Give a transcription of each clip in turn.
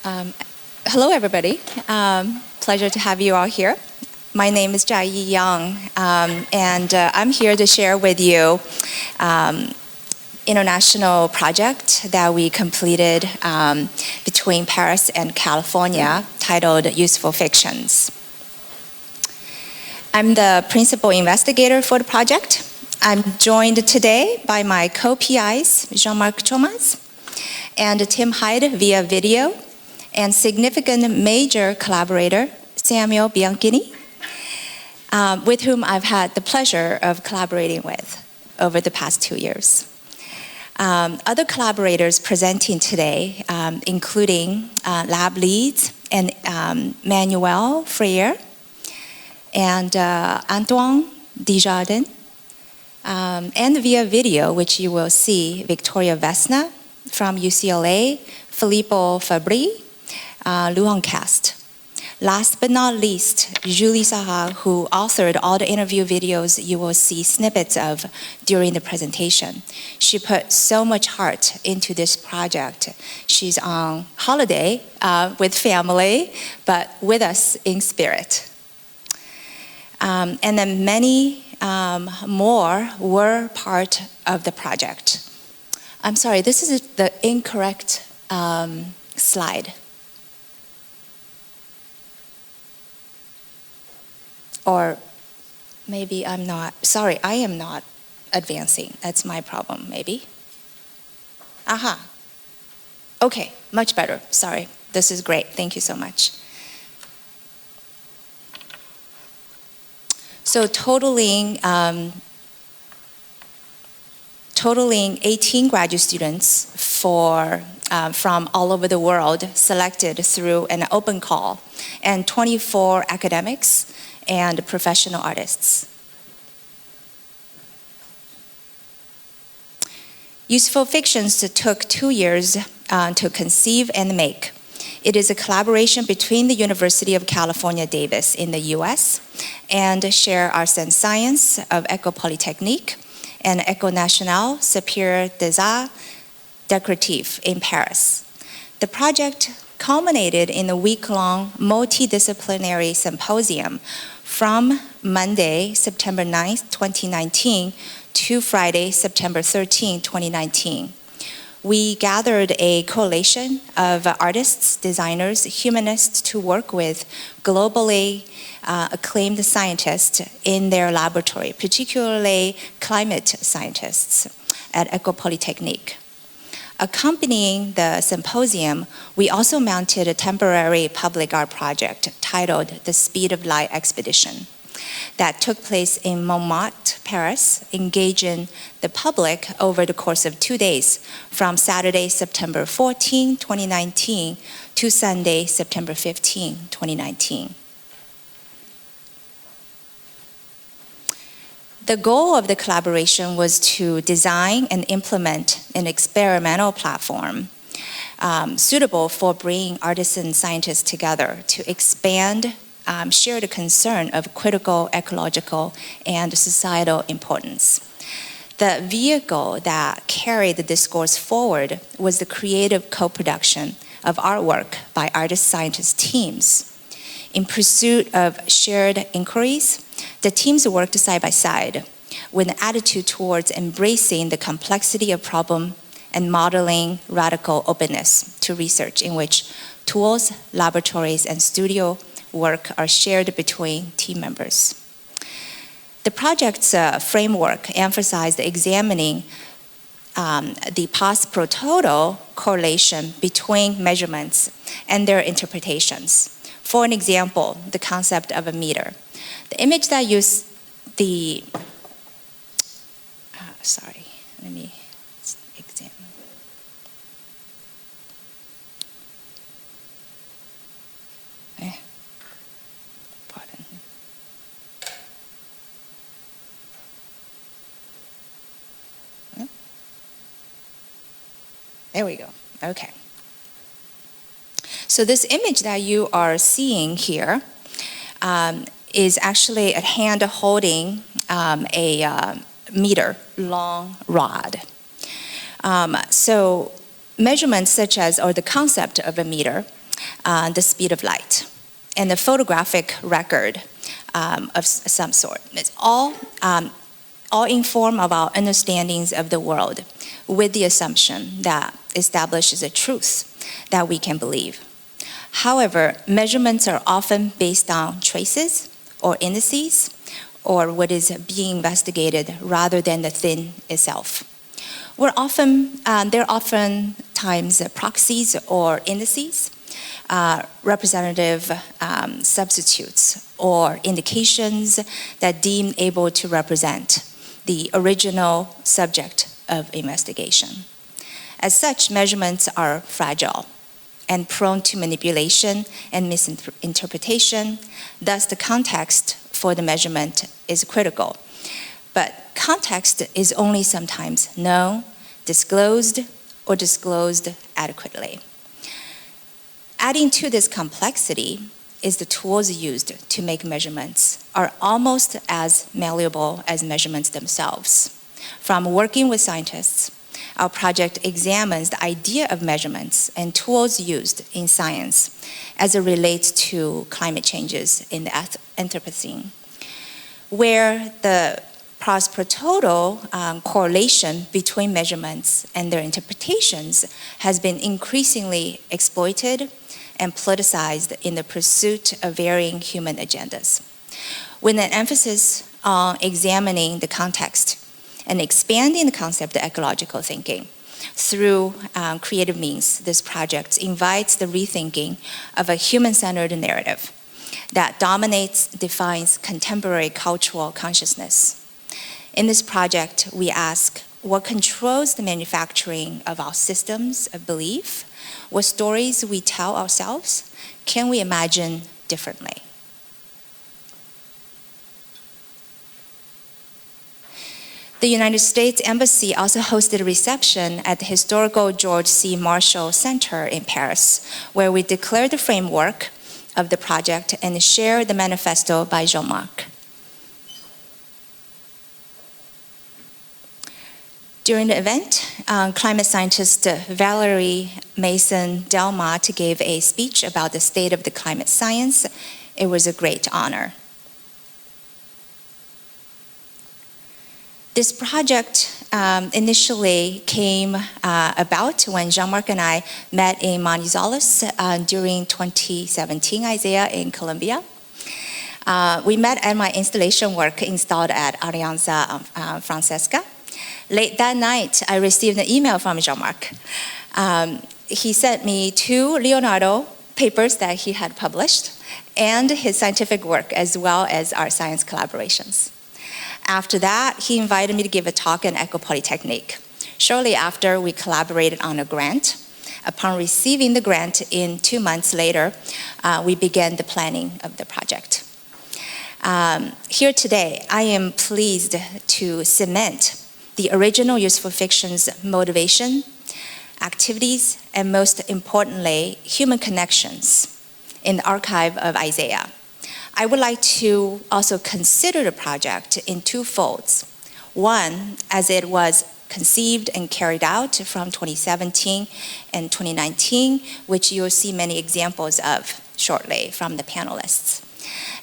Um, Hello, everybody. Pleasure to have you all here. My name is Jia Yang, and I'm here to share with you international project that we completed between Paris and California titled Useful Fictions. I'm the principal investigator for the project. I'm joined today by my co-PIs, Jean-Marc Chomas and Tim Hyde via video, and significant major collaborator, Samuel Bianchini, with whom I've had the pleasure of collaborating with over the past 2 years. Other collaborators presenting today, including lab leads and Manuel Freire and Antoine Desjardins, and via video, which you will see, Victoria Vesna from UCLA, Filippo Fabri, Luan Cast. Last but not least, Julie Sarra, who authored all the interview videos you will see snippets of during the presentation. She put so much heart into this project. She's on holiday with family, but with us in spirit. And then many more were part of the project. I'm sorry, this is the incorrect slide. Or maybe I'm not, sorry, I am not advancing. That's my problem, maybe. Aha. Okay, much better, sorry. This is great, thank you so much. So totaling 18 graduate students from all over the world selected through an open call, and 24 academics and professional artists. Useful Fictions took 2 years to conceive and make. It is a collaboration between the University of California, Davis in the US and Chaire Arts and Science of École Polytechnique and École Nationale Supérieure des Arts Décoratifs in Paris. The project culminated in a week-long multidisciplinary symposium from Monday, September 9th, 2019 to Friday, September 13th, 2019. We gathered a coalition of artists, designers, humanists to work with globally acclaimed scientists in their laboratory, particularly climate scientists at École Polytechnique. Accompanying the symposium, we also mounted a temporary public art project titled The Speed of Light Expedition that took place in Montmartre, Paris, engaging the public over the course of 2 days from Saturday, September 14, 2019 to Sunday, September 15, 2019. The goal of the collaboration was to design and implement an experimental platform suitable for bringing artisan scientists together to expand share the concern of critical ecological and societal importance. The vehicle that carried the discourse forward was the creative co-production of artwork by artist-scientist teams. In pursuit of shared inquiries, the teams worked side by side with an attitude towards embracing the complexity of problem and modeling radical openness to research in which tools, laboratories, and studio work are shared between team members. The project's framework emphasized examining the post-pro total correlation between measurements and their interpretations. For an example, the concept of a meter. The image that used the, sorry, let me examine. Pardon. There we go, okay. So this image that you are seeing here is actually a hand holding a meter long rod. So measurements such as, or the concept of a meter the speed of light, and a photographic record of some sort. It's all inform of our understandings of the world with the assumption that establishes a truth that we can believe. However, measurements are often based on traces or indices or what is being investigated rather than the thing itself. There are oftentimes proxies or indices, representative substitutes or indications that deem able to represent the original subject of investigation. As such, measurements are fragile and prone to manipulation and misinterpretation. Thus, the context for the measurement is critical. But context is only sometimes known, disclosed, or disclosed adequately. Adding to this complexity is the tools used to make measurements are almost as malleable as measurements themselves. From working with scientists, our project examines the idea of measurements and tools used in science as it relates to climate changes in the Anthropocene, where the pros pro toto correlation between measurements and their interpretations has been increasingly exploited and politicized in the pursuit of varying human agendas. With an emphasis on examining the context and expanding the concept of ecological thinking through creative means, this project invites the rethinking of a human-centered narrative that defines contemporary cultural consciousness. In this project, we ask what controls the manufacturing of our systems of belief, what stories we tell ourselves, can we imagine differently? The United States Embassy also hosted a reception at the historical George C. Marshall Center in Paris, where we declared the framework of the project and shared the manifesto by Jean-Marc. During the event, climate scientist Valerie Mason-Delmotte gave a speech about the state of the climate science. It was a great honor. This project initially came about when Jean-Marc and I met in Manizales during 2017 ISEA in Colombia. We met at my installation work installed at Alianza Francesa. Late that night, I received an email from Jean-Marc. He sent me 2 Leonardo papers that he had published and his scientific work, as well as our science collaborations. After that, he invited me to give a talk on ecopolytechnique. Shortly after, we collaborated on a grant. Upon receiving the grant 2 months later, we began the planning of the project. Here today, I am pleased to cement the original Useful Fiction's motivation, activities, and most importantly, human connections in the archive of ISEA. I would like to also consider the project in 2 folds. One, as it was conceived and carried out from 2017 and 2019, which you'll see many examples of shortly from the panelists.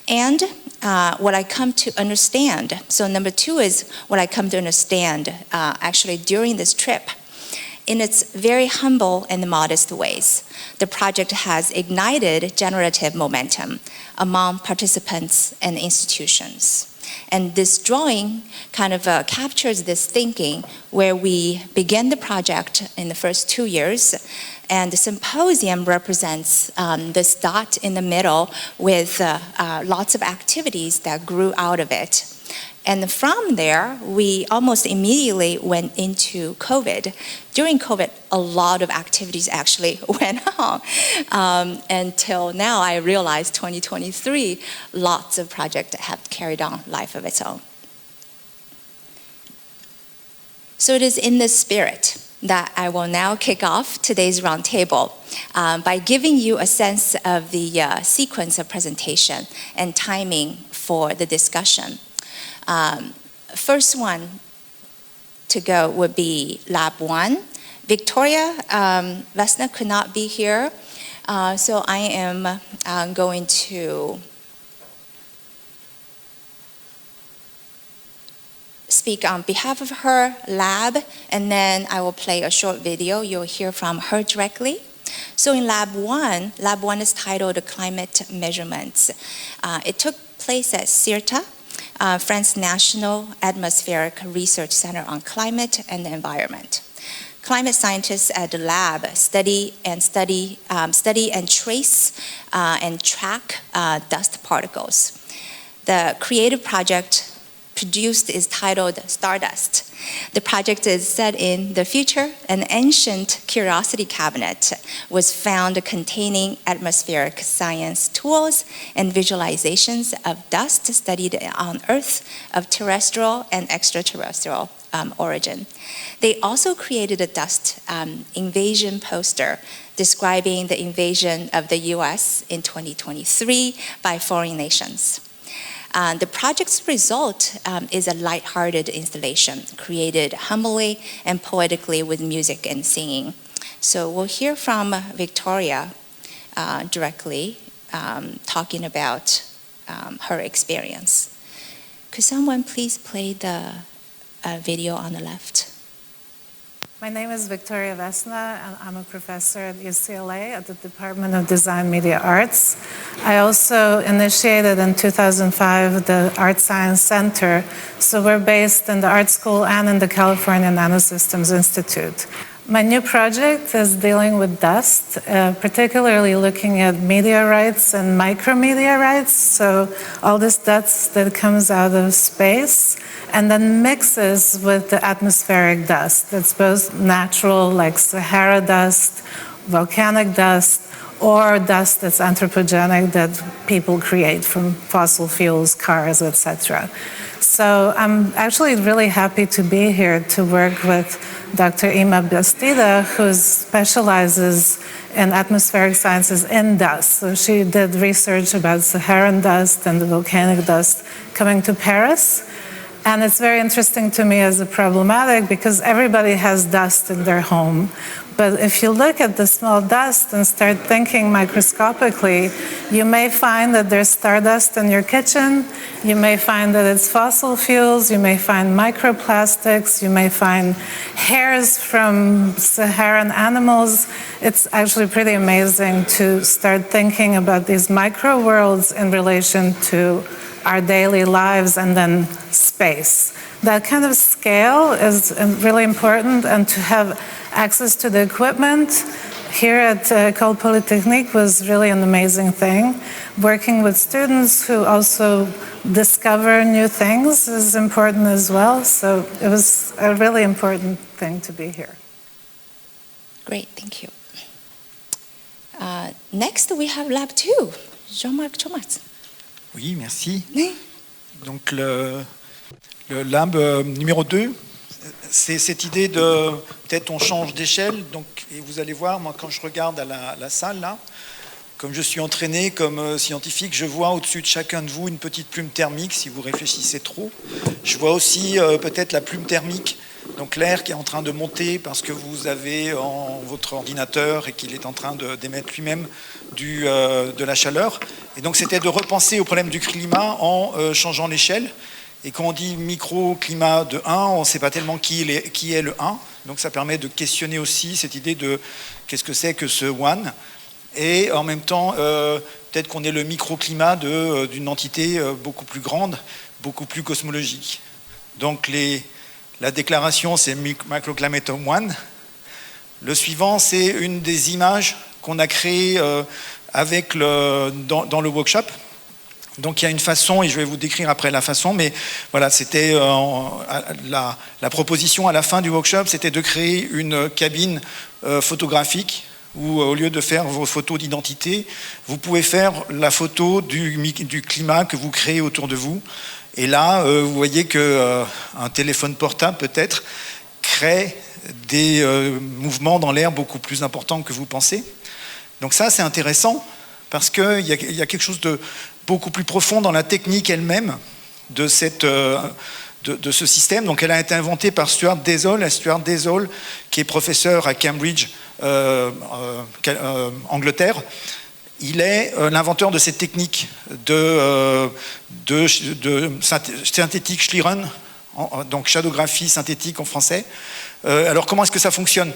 And what I come to understand. So number 2 is what I come to understand actually during this trip. In its very humble and modest ways, the project has ignited generative momentum among participants and institutions. And this drawing kind of captures this thinking where we began the project in the first 2 years, and the symposium represents this dot in the middle with lots of activities that grew out of it. And from there, we almost immediately went into COVID. During COVID, a lot of activities actually went on. Until now, I realized 2023, lots of projects have carried on life of its own. So it is in this spirit that I will now kick off today's roundtable by giving you a sense of the sequence of presentation and timing for the discussion. First one to go would be Lab 1. Victoria Vesna could not be here So I am going to speak on behalf of her lab, and then I will play a short video. You'll hear from her directly. So in Lab 1 is titled Climate Measurements. It took place at CIRTA, France's National Atmospheric Research Center on Climate and the Environment. Climate scientists at the lab study and trace and track dust particles. The creative project produced is titled Stardust. The project is set in the future. An ancient curiosity cabinet was found containing atmospheric science tools and visualizations of dust studied on Earth of terrestrial and extraterrestrial origin. They also created a dust invasion poster describing the invasion of the US in 2023 by foreign nations. The project's result is a light-hearted installation created humbly and poetically with music and singing. So we'll hear from Victoria directly talking about her experience. Could someone please play the video on the left? My name is Victoria Vesna, and I'm a professor at UCLA at the Department of Design Media Arts. I also initiated in 2005 the Art Science Center, so we're based in the art school and in the California Nanosystems Institute. My new project is dealing with dust, particularly looking at meteorites and micrometeorites, so all this dust that comes out of space and then mixes with the atmospheric dust. That's both natural, like Sahara dust, volcanic dust, or dust that's anthropogenic that people create from fossil fuels, cars, etc. So I'm actually really happy to be here to work with Dr. Ima Bastida, who specializes in atmospheric sciences in dust. So she did research about Saharan dust and the volcanic dust coming to Paris. And it's very interesting to me as a problematic because everybody has dust in their home. But if you look at the small dust and start thinking microscopically, you may find that there's stardust in your kitchen, you may find that it's fossil fuels, you may find microplastics, you may find hairs from Saharan animals. It's actually pretty amazing to start thinking about these micro worlds in relation to our daily lives and then space. That kind of scale is really important, and to have access to the equipment here at École Polytechnique was really an amazing thing. Working with students who also discover new things is important as well, so it was a really important thing to be here. Great, thank you. Next, we have Lab 2, Jean-Marc Thomas. Oui, merci. Donc le lab numéro 2, c'est cette idée de peut-être on change d'échelle. Donc, et vous allez voir, moi quand je regarde à la salle là, comme je suis entraîné comme scientifique, je vois au-dessus de chacun de vous une petite plume thermique si vous réfléchissez trop. Je vois aussi peut-être la plume thermique, donc l'air qui est en train de monter parce que vous avez en votre ordinateur et qu'il est en train d'émettre lui-même de la chaleur. Et donc c'était de repenser au problème du climat en changeant l'échelle. Et quand on dit microclimat de 1, on ne sait pas tellement qui est le 1. Donc ça permet de questionner aussi cette idée de qu'est-ce que c'est que ce 1. Et en même temps, peut-être qu'on est le microclimat d'une entité beaucoup plus grande, beaucoup plus cosmologique. Donc la déclaration, c'est Microclimate 1. Le suivant, c'est une des images qu'on a créées dans le workshop. Donc il y a une façon, et je vais vous décrire après la façon, mais voilà, c'était la proposition à la fin du workshop, c'était de créer une cabine photographique où au lieu de faire vos photos d'identité, vous pouvez faire la photo du climat que vous créez autour de vous. Et là, vous voyez qu'un téléphone portable peut-être crée des mouvements dans l'air beaucoup plus importants que vous pensez. Donc ça, c'est intéressant parce qu'il y a quelque chose de beaucoup plus profond dans la technique elle-même de cette de ce système. Donc elle a été inventée par Stuart Desol, qui est professeur à Cambridge, Angleterre. Il est l'inventeur de cette technique de synthétique Schlieren, donc shadographie synthétique en français. Alors comment est-ce que ça fonctionne?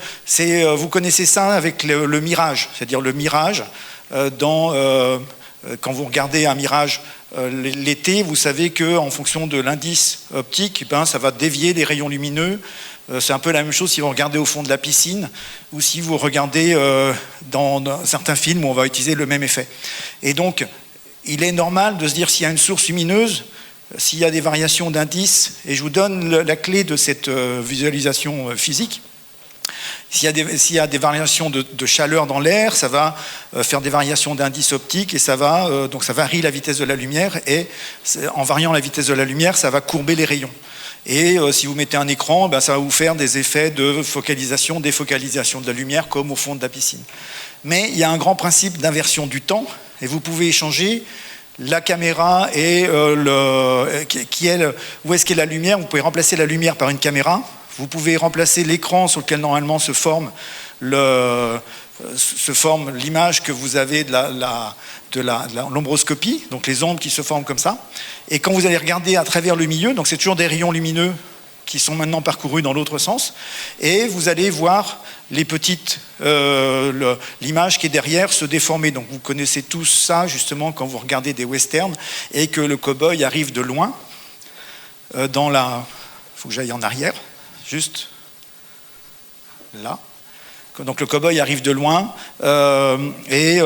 Vous connaissez ça avec le mirage, c'est-à-dire le mirage, quand vous regardez un mirage l'été, vous savez qu'en fonction de l'indice optique, ça va dévier les rayons lumineux. C'est un peu la même chose si vous regardez au fond de la piscine ou si vous regardez dans certains films où on va utiliser le même effet. Et donc, il est normal de se dire s'il y a une source lumineuse, s'il y a des variations d'indices, et je vous donne la clé de cette visualisation physique. S'il y a des variations de chaleur dans l'air, ça va faire des variations d'indices optiques et donc ça varie la vitesse de la lumière, et en variant la vitesse de la lumière, ça va courber les rayons. Et si vous mettez un écran, ça va vous faire des effets de focalisation, défocalisation de la lumière, comme au fond de la piscine. Mais il y a un grand principe d'inversion du temps, et vous pouvez échanger la caméra et où est-ce qu'est la lumière. Vous pouvez remplacer la lumière par une caméra. Vous pouvez remplacer l'écran sur lequel normalement se forme l'image que vous avez de l'ombroscopie, donc les ombres qui se forment comme ça. Et quand vous allez regarder à travers le milieu, donc c'est toujours des rayons lumineux qui sont maintenant parcourus dans l'autre sens, et vous allez voir l'image qui est derrière se déformer. Donc vous connaissez tous ça justement quand vous regardez des westerns et que le cow-boy arrive de loin il faut que j'aille en arrière, juste là. Donc le cow-boy arrive de loin et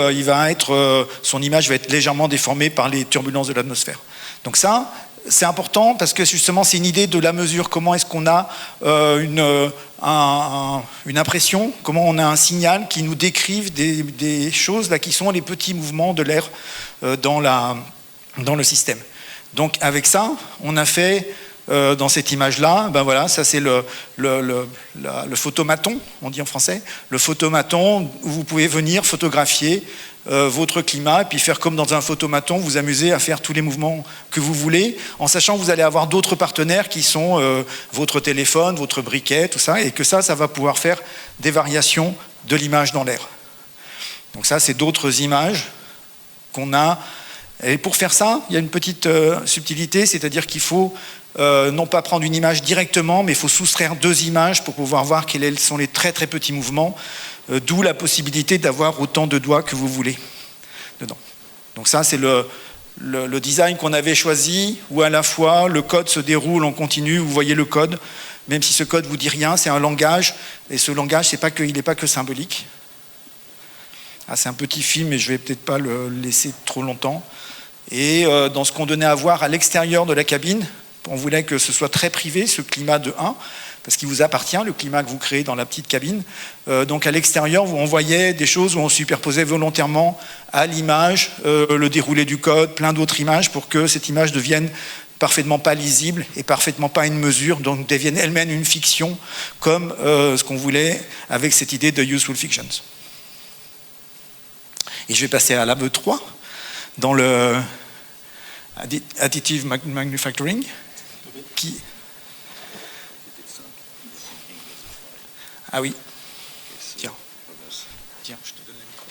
son image va être légèrement déformée par les turbulences de l'atmosphère. Donc ça, c'est important parce que justement c'est une idée de la mesure. Comment est-ce qu'on a une impression, comment on a un signal qui nous décrive des choses là, qui sont les petits mouvements de l'air dans le système. Donc avec ça, on a fait dans cette image-là, ça c'est le photomaton, on dit en français. Le photomaton, où vous pouvez venir photographier votre climat, et puis faire comme dans un photomaton, vous amuser à faire tous les mouvements que vous voulez, en sachant que vous allez avoir d'autres partenaires qui sont votre téléphone, votre briquet, tout ça, et que ça va pouvoir faire des variations de l'image dans l'air. Donc ça, c'est d'autres images qu'on a. Et pour faire ça, il y a une petite subtilité, c'est-à-dire qu'il faut non pas prendre une image directement, mais il faut soustraire deux images pour pouvoir voir quels sont les très très petits mouvements, d'où la possibilité d'avoir autant de doigts que vous voulez dedans. Donc ça, c'est le design qu'on avait choisi, où à la fois le code se déroule en continu, vous voyez le code, même si ce code ne vous dit rien, c'est un langage, et ce langage, il n'est pas que symbolique. C'est un petit film, mais je ne vais peut-être pas le laisser trop longtemps. Et dans ce qu'on donnait à voir à l'extérieur de la cabine, on voulait que ce soit très privé, ce climat de 1, parce qu'il vous appartient, le climat que vous créez dans la petite cabine. Donc à l'extérieur, on voyait des choses où on superposait volontairement à l'image le déroulé du code, plein d'autres images, pour que cette image devienne parfaitement pas lisible et parfaitement pas une mesure, donc devienne elle-même une fiction, comme ce qu'on voulait avec cette idée de Useful Fictions. Et je vais passer à l'ABE 3, dans le Additive Manufacturing, qui... Ah oui. Tiens, je te donne le micro.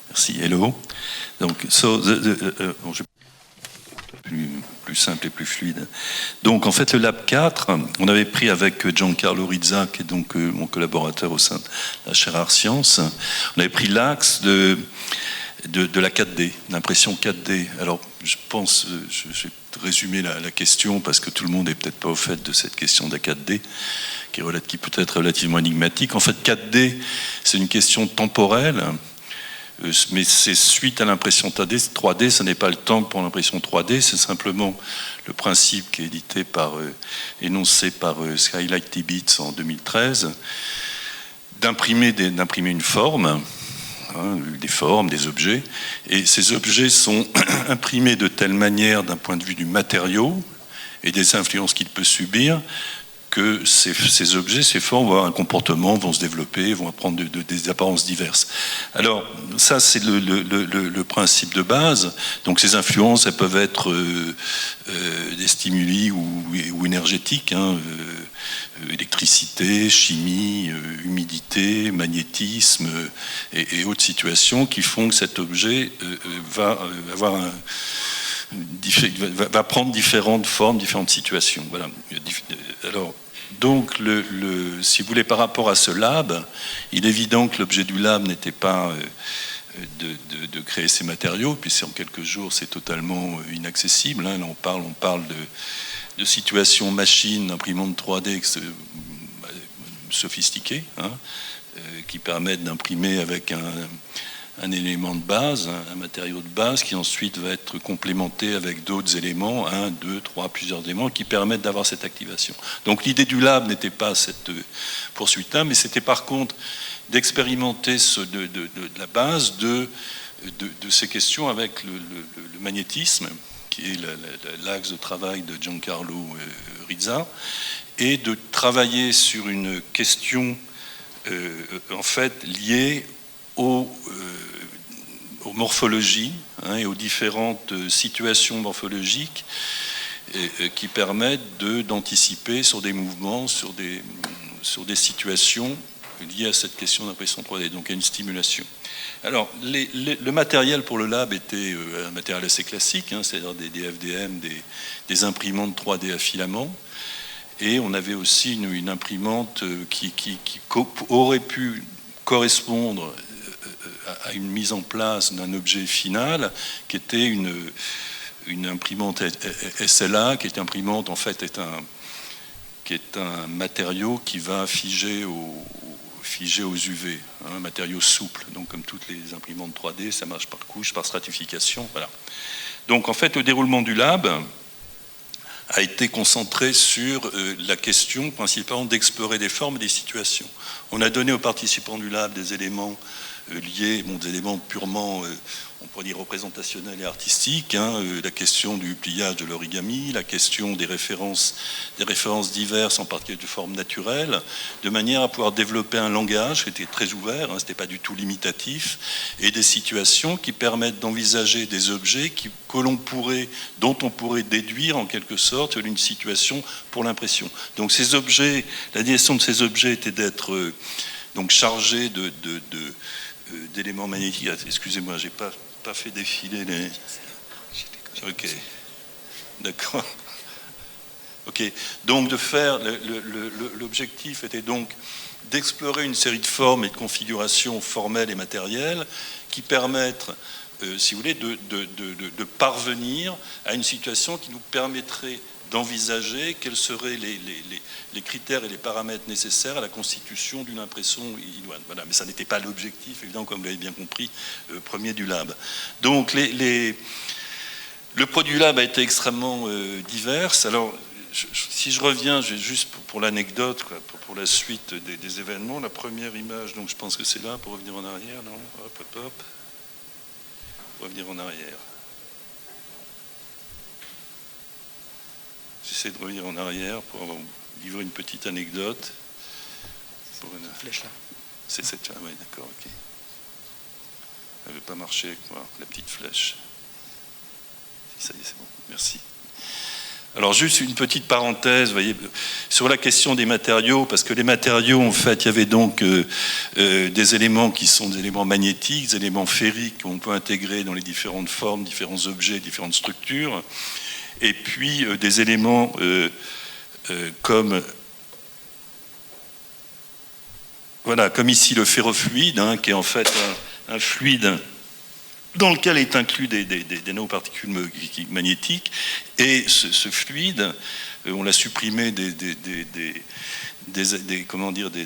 Merci, hello. Donc, plus simple et plus fluide. Donc, en fait, le Lab 4, on avait pris avec Giancarlo Rizza, qui est donc mon collaborateur au sein de la chaire Art Sciences, on avait pris l'axe de la 4D, l'impression 4D. Alors, je pense, je vais résumer la question, parce que tout le monde n'est peut-être pas au fait de cette question de la 4D, qui peut être relativement énigmatique. En fait, 4D, c'est une question temporelle, mais c'est suite à l'impression 3D, ce n'est pas le temps pour l'impression 3D, c'est simplement le principe qui est énoncé par Skylight Tibbits en 2013, d'imprimer une forme, des formes, des objets, et ces objets sont imprimés de telle manière d'un point de vue du matériau et des influences qu'il peut subir, que ces objets, ces formes vont avoir un comportement, vont se développer, vont prendre des apparences diverses. Alors, ça, c'est le principe de base. Donc, ces influences, elles peuvent être des stimuli ou énergétiques, hein, électricité, chimie, humidité, magnétisme et autres situations qui font que cet objet va prendre différentes formes, différentes situations. Voilà. Alors, donc, si vous voulez, par rapport à ce lab, il est évident que l'objet du lab n'était pas de créer ces matériaux, puis en quelques jours, c'est totalement inaccessible. Hein. Là, on parle de situations machines, imprimantes 3D sophistiquées, hein, qui permettent d'imprimer avec un élément de base, un matériau de base qui ensuite va être complémenté avec d'autres éléments, 1, 2, 3, plusieurs éléments qui permettent d'avoir cette activation. Donc l'idée du lab n'était pas cette poursuite-là, mais c'était par contre d'expérimenter de la base de ces questions avec le magnétisme, qui est l'axe de travail de Giancarlo Rizza, et de travailler sur une question en fait liée aux morphologies, hein, et aux différentes situations morphologiques qui permettent d'anticiper sur des mouvements, sur des situations liées à cette question d'impression 3D, donc à une stimulation. Alors, le matériel pour le lab était un matériel assez classique, hein, c'est-à-dire des FDM, des imprimantes 3D à filaments, et on avait aussi une imprimante qui aurait pu correspondre à une mise en place d'un objet final qui était une imprimante SLA, qui est imprimante en fait qui est un matériau qui va figer aux UV, hein, un matériau souple. Donc comme toutes les imprimantes 3D, ça marche par couche, par stratification, voilà. Donc en fait le déroulement du lab a été concentré sur la question principalement d'explorer des formes et des situations. On a donné aux participants du lab des éléments liés, des éléments purement, on pourrait dire, représentationnels et artistiques, hein, la question du pliage de l'origami, la question des références diverses, en particulier de formes naturelles, de manière à pouvoir développer un langage qui était très ouvert, hein, ce n'était pas du tout limitatif, et des situations qui permettent d'envisager des objets dont on pourrait déduire en quelque sorte une situation pour l'impression. Donc ces objets, la direction de ces objets était d'être donc chargés d'éléments magnétiques. Excusez-moi, j'ai pas fait défiler les... Ok, d'accord. Ok, donc de faire... L'objectif était donc d'explorer une série de formes et de configurations formelles et matérielles qui permettent, si vous voulez, de parvenir à une situation qui nous permettrait d'envisager quels seraient les critères et les paramètres nécessaires à la constitution d'une impression idoine. Voilà, mais ça n'était pas l'objectif, évidemment, comme vous l'avez bien compris, premier du lab. Donc, le produit du lab a été extrêmement divers. Alors, si je reviens, juste pour l'anecdote, pour la suite des événements, la première image, donc je pense que c'est là, pour revenir en arrière, non ? Hop. Revenir en arrière. J'essaie de revenir en arrière pour vous livrer une petite anecdote. Pour une flèche là. C'est cette. Ah oui, d'accord, ok. Elle ne veut pas marcher avec moi, la petite flèche. Ça y est, c'est bon, merci. Alors juste une petite parenthèse, vous voyez, sur la question des matériaux, parce que les matériaux, en fait, il y avait donc des éléments qui sont des éléments magnétiques, des éléments ferriques qu'on peut intégrer dans les différentes formes, différents objets, différentes structures. Et puis des éléments comme ici le ferrofluide, hein, qui est en fait un fluide dans lequel est inclus des nanoparticules magnétiques. Et ce fluide, on l'a supprimé des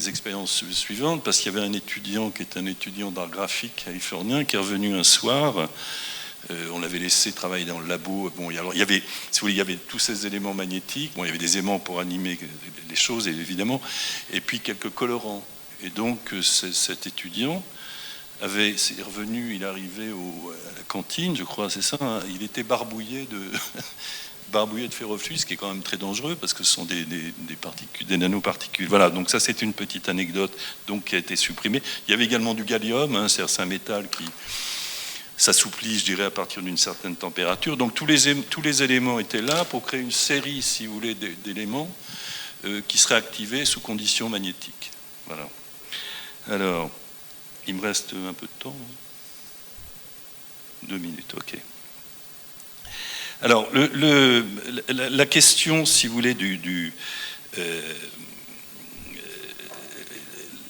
expériences suivantes, parce qu'il y avait un étudiant qui est un étudiant d'art graphique californien qui est revenu un soir. On l'avait laissé travailler dans le labo. Bon, alors, il y avait tous ces éléments magnétiques. Bon, il y avait des aimants pour animer les choses, évidemment, et puis quelques colorants. Et donc, cet étudiant est revenu, il est arrivé à la cantine, je crois, c'est ça. Hein, il était barbouillé barbouillés de ferrofluide, ce qui est quand même très dangereux parce que ce sont des particules, des nanoparticules. Voilà, donc ça c'est une petite anecdote donc, qui a été supprimée. Il y avait également du gallium, hein, c'est un métal qui s'assouplit, je dirais, à partir d'une certaine température. Donc tous les éléments étaient là pour créer une série, si vous voulez, d'éléments qui seraient activés sous conditions magnétiques. Voilà. Alors, il me reste un peu de temps. 2 minutes, ok. Alors, la question, si vous voulez,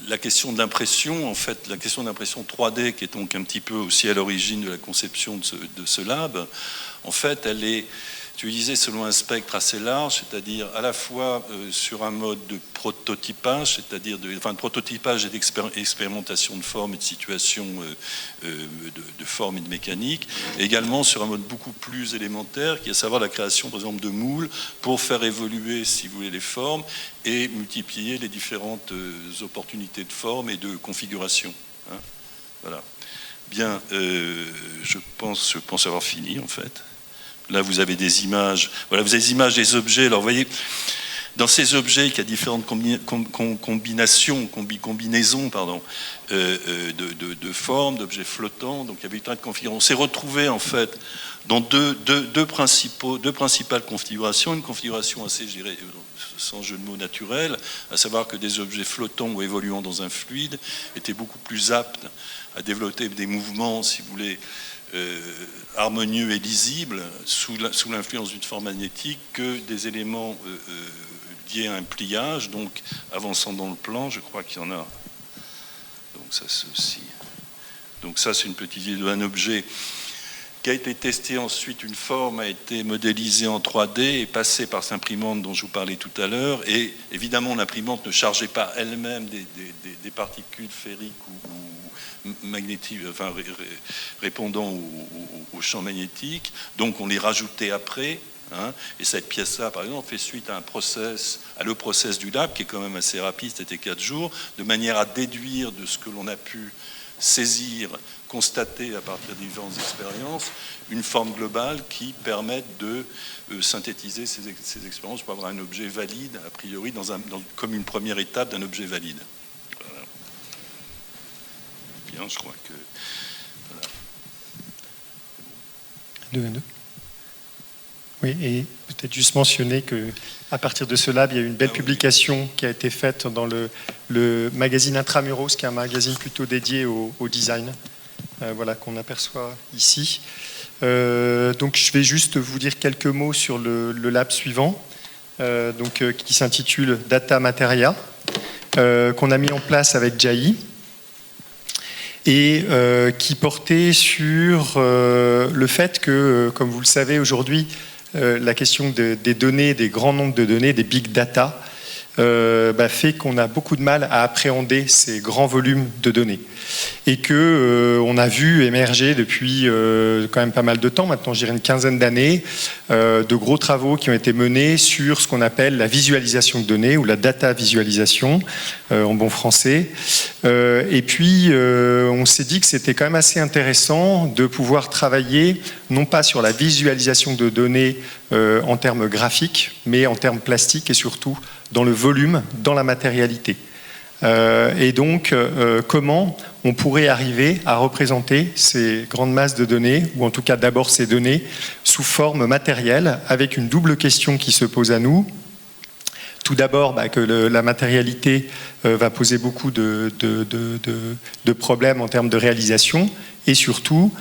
la question de l'impression, en fait, la question d'impression 3D, qui est donc un petit peu aussi à l'origine de la conception de ce lab, en fait, elle est utilisée selon un spectre assez large, c'est-à-dire à la fois sur un mode de prototypage, c'est-à-dire de prototypage et d'expérimentation de forme et de situation de forme et de mécanique, et également sur un mode beaucoup plus élémentaire, qui est à savoir la création, par exemple, de moules pour faire évoluer, si vous voulez, les formes et multiplier les différentes opportunités de forme et de configuration. Hein, voilà. Bien, je pense avoir fini, en fait. Là, vous avez des images. Voilà, vous avez des images des objets. Alors, vous voyez, dans ces objets, il y a différentes combinaisons, de formes, d'objets flottants. Donc, il y avait une tas de configurations. On s'est retrouvé, en fait, dans deux principales configurations. Une configuration assez, je dirais, sans jeu de mots, naturelle, à savoir que des objets flottants ou évoluant dans un fluide étaient beaucoup plus aptes à développer des mouvements, si vous voulez, harmonieux et lisibles sous l'influence d'une forme magnétique que des éléments liés à un pliage, donc avançant dans le plan, je crois qu'il y en a. Donc ça c'est aussi. Donc ça c'est une petite idée d'un objet qui a été testé ensuite, une forme a été modélisée en 3D et passée par cette imprimante dont je vous parlais tout à l'heure. Et évidemment l'imprimante ne chargeait pas elle-même des particules ferriques ou magnétiques, enfin répondant au champ magnétique, donc on les rajoutait après, hein, et cette pièce-là, par exemple, fait suite à le process du lab, qui est quand même assez rapide, c'était 4 jours, de manière à déduire de ce que l'on a pu saisir, constater à partir des différentes expériences, une forme globale qui permette de synthétiser ces expériences pour avoir un objet valide, a priori, comme une première étape d'un objet valide. Bien, je crois que... Voilà. 2. Oui, et peut-être juste mentionner qu'à partir de ce lab, il y a eu une belle publication qui a été faite dans le magazine Intramuros, qui est un magazine plutôt dédié au design, voilà, qu'on aperçoit ici. Donc je vais juste vous dire quelques mots sur le lab suivant, qui s'intitule Data Materia, qu'on a mis en place avec JAI, et qui portait sur le fait que, comme vous le savez aujourd'hui, la question des données, des grands nombres de données, des big data, fait qu'on a beaucoup de mal à appréhender ces grands volumes de données. Et qu'on a vu émerger depuis quand même pas mal de temps, maintenant je dirais une quinzaine d'années, de gros travaux qui ont été menés sur ce qu'on appelle la visualisation de données ou la data visualisation en bon français. Et puis on s'est dit que c'était quand même assez intéressant de pouvoir travailler non pas sur la visualisation de données en termes graphiques, mais en termes plastiques et surtout dans le volume, dans la matérialité. Et donc, comment on pourrait arriver à représenter ces grandes masses de données, ou en tout cas d'abord ces données, sous forme matérielle, avec une double question qui se pose à nous. Tout d'abord, que la matérialité va poser beaucoup de problèmes en termes de réalisation, et surtout,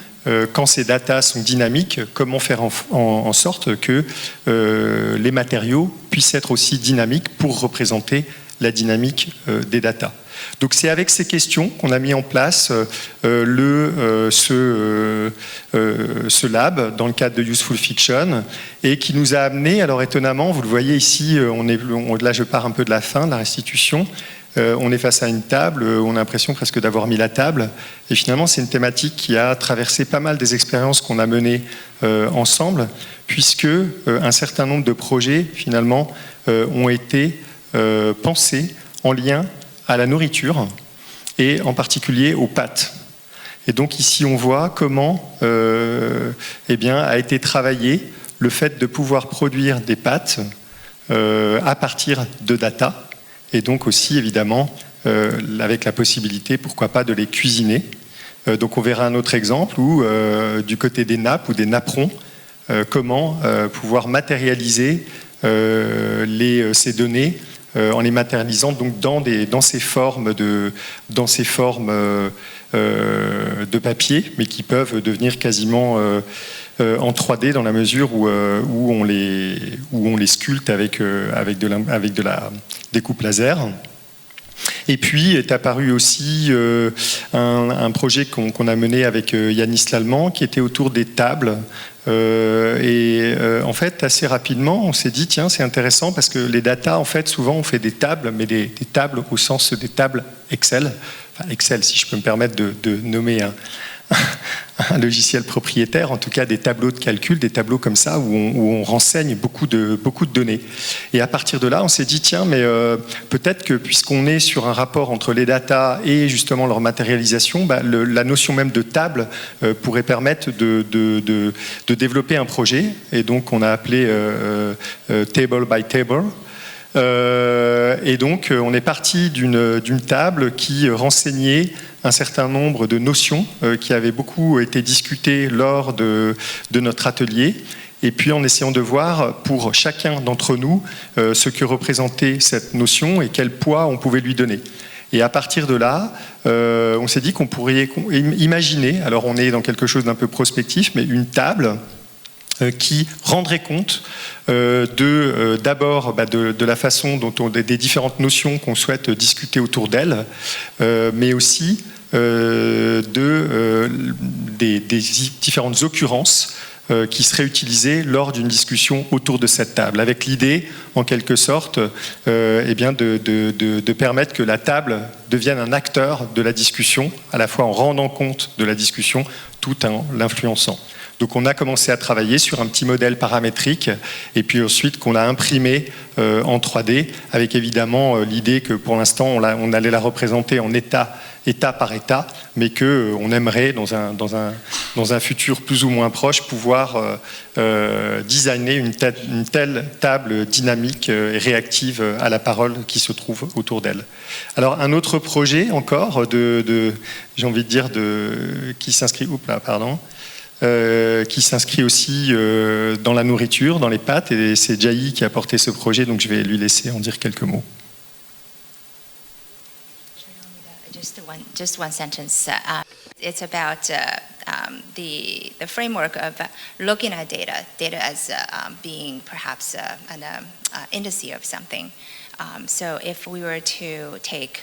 quand ces datas sont dynamiques, comment faire en sorte que les matériaux puissent être aussi dynamiques pour représenter la dynamique des datas. Donc c'est avec ces questions qu'on a mis en place ce lab dans le cadre de Useful Fiction et qui nous a amené, alors étonnamment, vous le voyez ici, là je pars un peu de la fin, de la restitution, on est face à une table, on a l'impression presque d'avoir mis la table et finalement c'est une thématique qui a traversé pas mal des expériences qu'on a menées ensemble puisque un certain nombre de projets finalement ont été pensés en lien à la nourriture et en particulier aux pâtes. Et donc ici on voit comment a été travaillé le fait de pouvoir produire des pâtes à partir de data, et donc aussi évidemment avec la possibilité, pourquoi pas, de les cuisiner. Donc on verra un autre exemple où du côté des nappes ou des napperons, comment pouvoir matérialiser ces données en les matérialisant donc dans ces formes de papier, mais qui peuvent devenir quasiment en 3D dans la mesure où on les sculpte avec de la découpe laser. Et puis est apparu aussi un projet qu'on a mené avec Yanis Lallemand, qui était autour des tables. En fait, assez rapidement, on s'est dit, tiens, c'est intéressant parce que les data, en fait, souvent, on fait des tables, mais des tables au sens des tables Excel. Enfin, Excel, si je peux me permettre de nommer un logiciel propriétaire, en tout cas des tableaux de calcul, des tableaux comme ça où on renseigne beaucoup de données. Et à partir de là, on s'est dit, tiens, mais peut-être que puisqu'on est sur un rapport entre les data et justement leur matérialisation, la notion même de table pourrait permettre de développer un projet. Et donc, on a appelé Table by Table. Et donc, on est parti d'une table qui renseignait un certain nombre de notions qui avaient beaucoup été discutées lors de notre atelier. Et puis, en essayant de voir pour chacun d'entre nous ce que représentait cette notion et quel poids on pouvait lui donner. Et à partir de là, on s'est dit qu'on pourrait imaginer, alors on est dans quelque chose d'un peu prospectif, mais une table qui rendrait compte d'abord de la façon dont des différentes notions qu'on souhaite discuter autour d'elle, mais aussi des différentes occurrences qui seraient utilisées lors d'une discussion autour de cette table, avec l'idée, en quelque sorte, de permettre que la table devienne un acteur de la discussion, à la fois en rendant compte de la discussion, tout en l'influençant. Donc on a commencé à travailler sur un petit modèle paramétrique et puis ensuite qu'on a imprimé en 3D avec évidemment l'idée que pour l'instant on allait la représenter en état par état, mais qu'on aimerait dans un futur plus ou moins proche pouvoir designer une telle table dynamique et réactive à la parole qui se trouve autour d'elle. Alors un autre projet encore j'ai envie de dire qui s'inscrit qui s'inscrit aussi dans la nourriture, dans les pâtes, et c'est Jaï qui a porté ce projet, donc je vais lui laisser en dire quelques mots. Just one sentence. It's about the framework of looking at data as being perhaps an indice of something. So if we were to take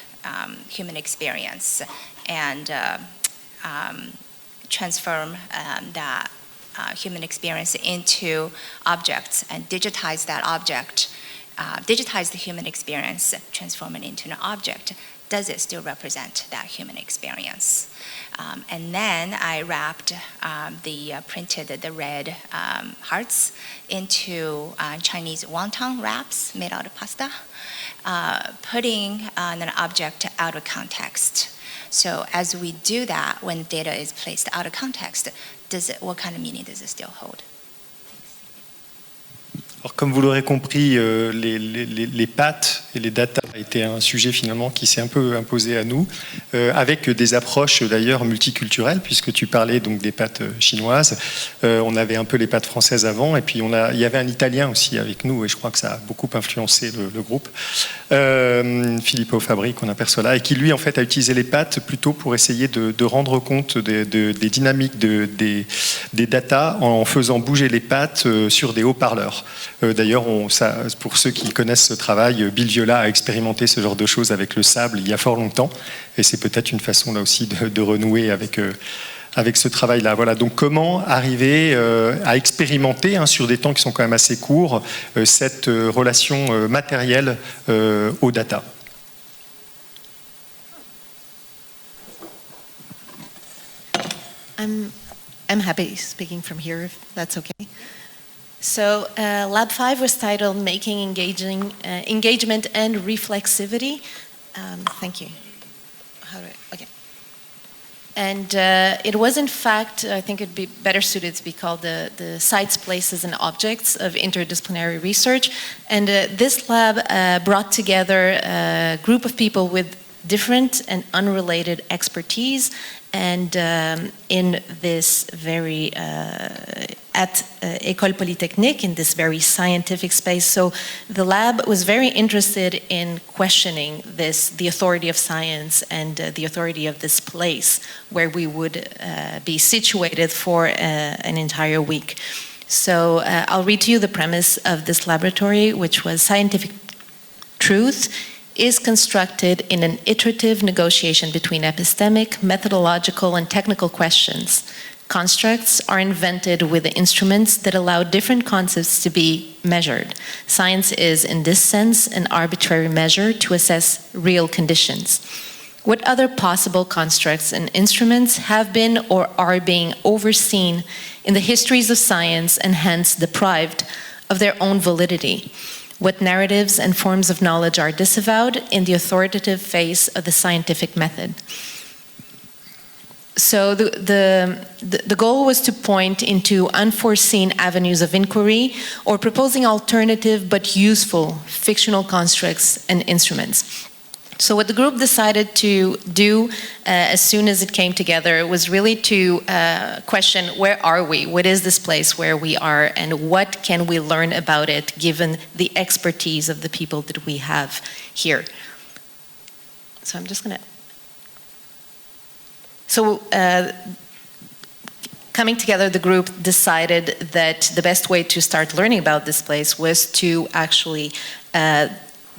human experience and transform that human experience into objects and digitize that object, digitize the human experience, transform it into an object, does it still represent that human experience? And then I wrapped printed the red hearts into Chinese wonton wraps made out of pasta, putting an object out of context. So as we do that, when data is placed out of context, what kind of meaning does it still hold? Alors, comme vous l'aurez compris, les pâtes et les data a été un sujet finalement qui s'est un peu imposé à nous, avec des approches d'ailleurs multiculturelles, puisque tu parlais donc des pâtes chinoises. On avait un peu les pâtes françaises avant, et puis il y avait un Italien aussi avec nous, et je crois que ça a beaucoup influencé le groupe, Filippo Fabri, qu'on aperçoit là, et qui lui en fait a utilisé les pâtes plutôt pour essayer de rendre compte des dynamiques des data en faisant bouger les pâtes sur des haut-parleurs. D'ailleurs, pour ceux qui connaissent ce travail, Bill Viola a expérimenté ce genre de choses avec le sable il y a fort longtemps, et c'est peut-être une façon là aussi de renouer avec ce travail-là. Voilà, donc comment arriver à expérimenter sur des temps qui sont quand même assez courts cette relation matérielle aux data. I'm happy speaking from here, if that's okay. So Lab 5 was titled Making Engagement and Reflexivity. Thank you. Okay. And it was, in fact, I think it'd be better suited to be called the Sites, Places, and Objects of Interdisciplinary Research. And this lab brought together a group of people with different and unrelated expertise, and in this very, at École Polytechnique, in this very scientific space. So the lab was very interested in questioning this, the authority of science and the authority of this place where we would be situated for an entire week. So I'll read to you the premise of this laboratory, which was scientific truth is constructed in an iterative negotiation between epistemic, methodological, and technical questions. Constructs are invented with the instruments that allow different concepts to be measured. Science is, in this sense, an arbitrary measure to assess real conditions. What other possible constructs and instruments have been or are being overseen in the histories of science and hence deprived of their own validity? What narratives and forms of knowledge are disavowed in the authoritative phase of the scientific method? So the goal was to point into unforeseen avenues of inquiry or proposing alternative but useful fictional constructs and instruments. So what the group decided to do as soon as it came together was really to question, where are we? What is this place where we are, and what can we learn about it given the expertise of the people that we have here? So I'm just going to... So coming together, the group decided that the best way to start learning about this place was to actually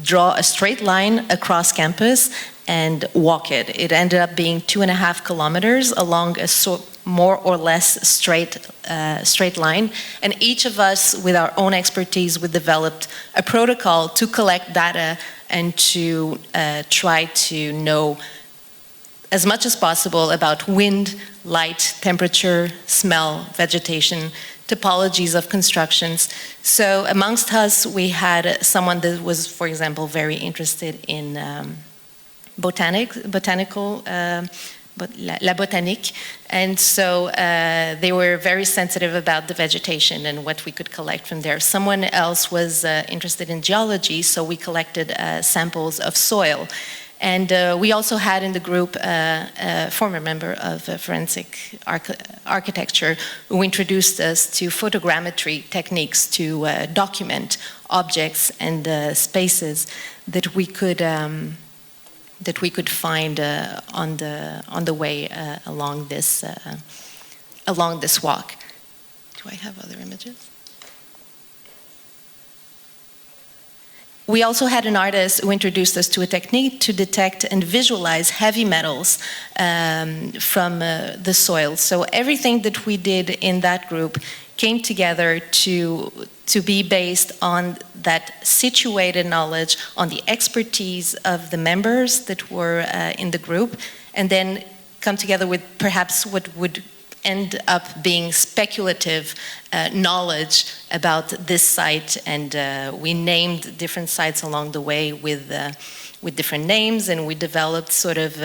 draw a straight line across campus and walk it. It ended up being 2.5 kilometers along a more or less straight line. And each of us, with our own expertise, we developed a protocol to collect data and to try to know as much as possible about wind, light, temperature, smell, vegetation, topologies of constructions. So amongst us, we had someone that was, for example, very interested in la botanique. And so they were very sensitive about the vegetation and what we could collect from there. Someone else was interested in geology, so we collected samples of soil. And we also had in the group a former member of forensic architecture who introduced us to photogrammetry techniques to document objects and spaces that we could find on the way along this walk. Do I have other images? We also had an artist who introduced us to a technique to detect and visualize heavy metals from the soil. So everything that we did in that group came together to be based on that situated knowledge, on the expertise of the members that were in the group, and then come together with perhaps what would end up being speculative knowledge about this site, and we named different sites along the way with different names, and we developed sort of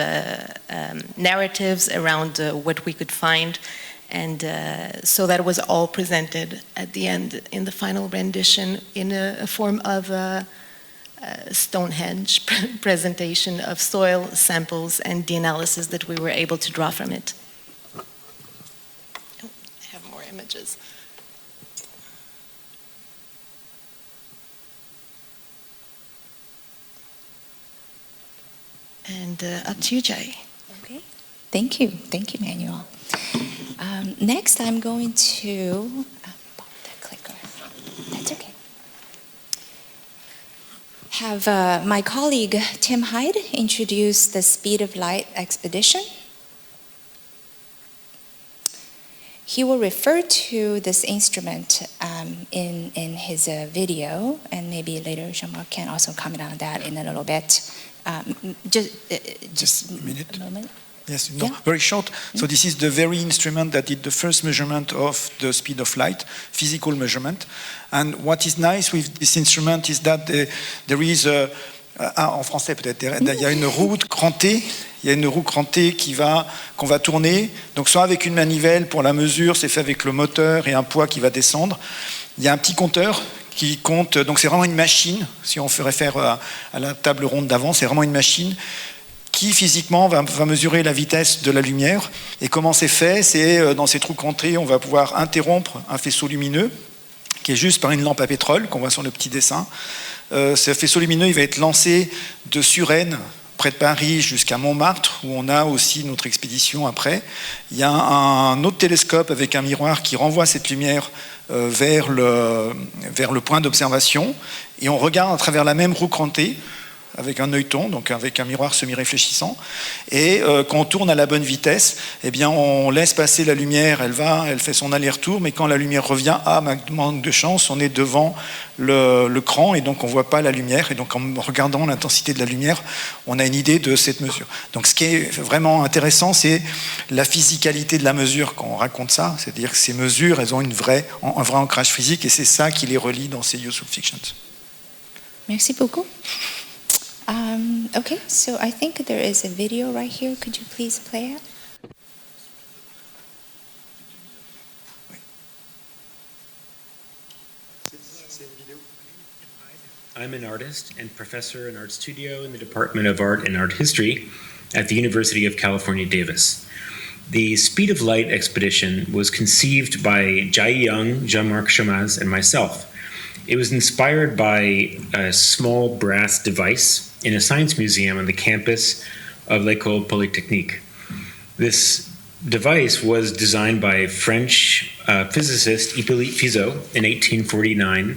narratives around what we could find, and so that was all presented at the end in the final rendition in a form of a Stonehenge presentation of soil samples and the analysis that we were able to draw from it. Images. And up to you, Jay. Okay. Thank you, Manuel. Next, I'm going to the clicker. That's okay. Have my colleague Tim Hyde introduce the Speed of Light expedition. He will refer to this instrument in his video, and maybe later Jean-Marc can also comment on that in a little bit. Just a minute. A moment. Yes, no, Yeah. very short. So this is the very instrument that did the first measurement of the speed of light, physical measurement. And what is nice with this instrument is that there is En français peut-être. Il y a une roue crantée. Il y a une roue crantée qu'on va tourner. Donc soit avec une manivelle pour la mesure, c'est fait avec le moteur et un poids qui va descendre. Il y a un petit compteur qui compte. Donc c'est vraiment une machine. Si on fait réfère à la table ronde d'avant, c'est vraiment une machine qui physiquement va mesurer la vitesse de la lumière. Et comment c'est fait? C'est dans ces trous crantés, on va pouvoir interrompre un faisceau lumineux qui est juste par une lampe à pétrole qu'on voit sur le petit dessin. Ce faisceau lumineux, il va être lancé de Suresnes, près de Paris, jusqu'à Montmartre, où on a aussi notre expédition après. Il y a un autre télescope avec un miroir qui renvoie cette lumière vers le point d'observation, et on regarde à travers la même roue crantée, avec un œilleton, donc avec un miroir semi-réfléchissant, et quand on tourne à la bonne vitesse, eh bien on laisse passer la lumière, elle fait son aller-retour, mais quand la lumière revient, manque de chance, on est devant le cran, et donc on ne voit pas la lumière, et donc en regardant l'intensité de la lumière, on a une idée de cette mesure. Donc ce qui est vraiment intéressant, c'est la physicalité de la mesure quand on raconte ça, c'est-à-dire que ces mesures, elles ont un vrai ancrage physique, et c'est ça qui les relie dans ces useful fictions. Merci beaucoup. Okay, so I think there is a video right here. Could you please play it? I'm an artist and professor in art studio in the Department of Art and Art History at the University of California, Davis. The Speed of Light expedition was conceived by Jai Young, Jean-Marc Chomaz, and myself. It was inspired by a small brass device in a science museum on the campus of l'École Polytechnique. This device was designed by French physicist Hippolyte Fizeau in 1849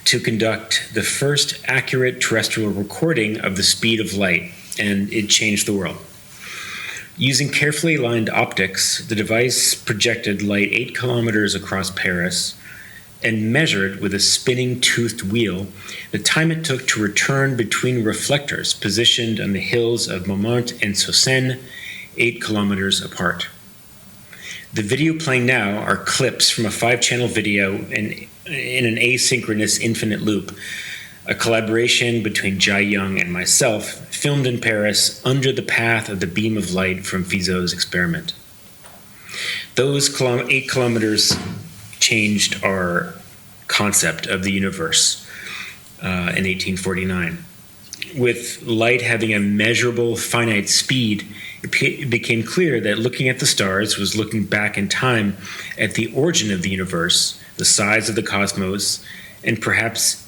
to conduct the first accurate terrestrial recording of the speed of light, and it changed the world. Using carefully aligned optics, the device projected light 8 kilometers across Paris and measured with a spinning toothed wheel the time it took to return between reflectors positioned on the hills of Montmartre and Saussenne, 8 kilometers apart. The video playing now are clips from a 5-channel video in an asynchronous infinite loop, a collaboration between Jai Young and myself, filmed in Paris under the path of the beam of light from Fizeau's experiment. Those 8 kilometers changed our concept of the universe in 1849. With light having a measurable finite speed, it became clear that looking at the stars was looking back in time at the origin of the universe, the size of the cosmos, and perhaps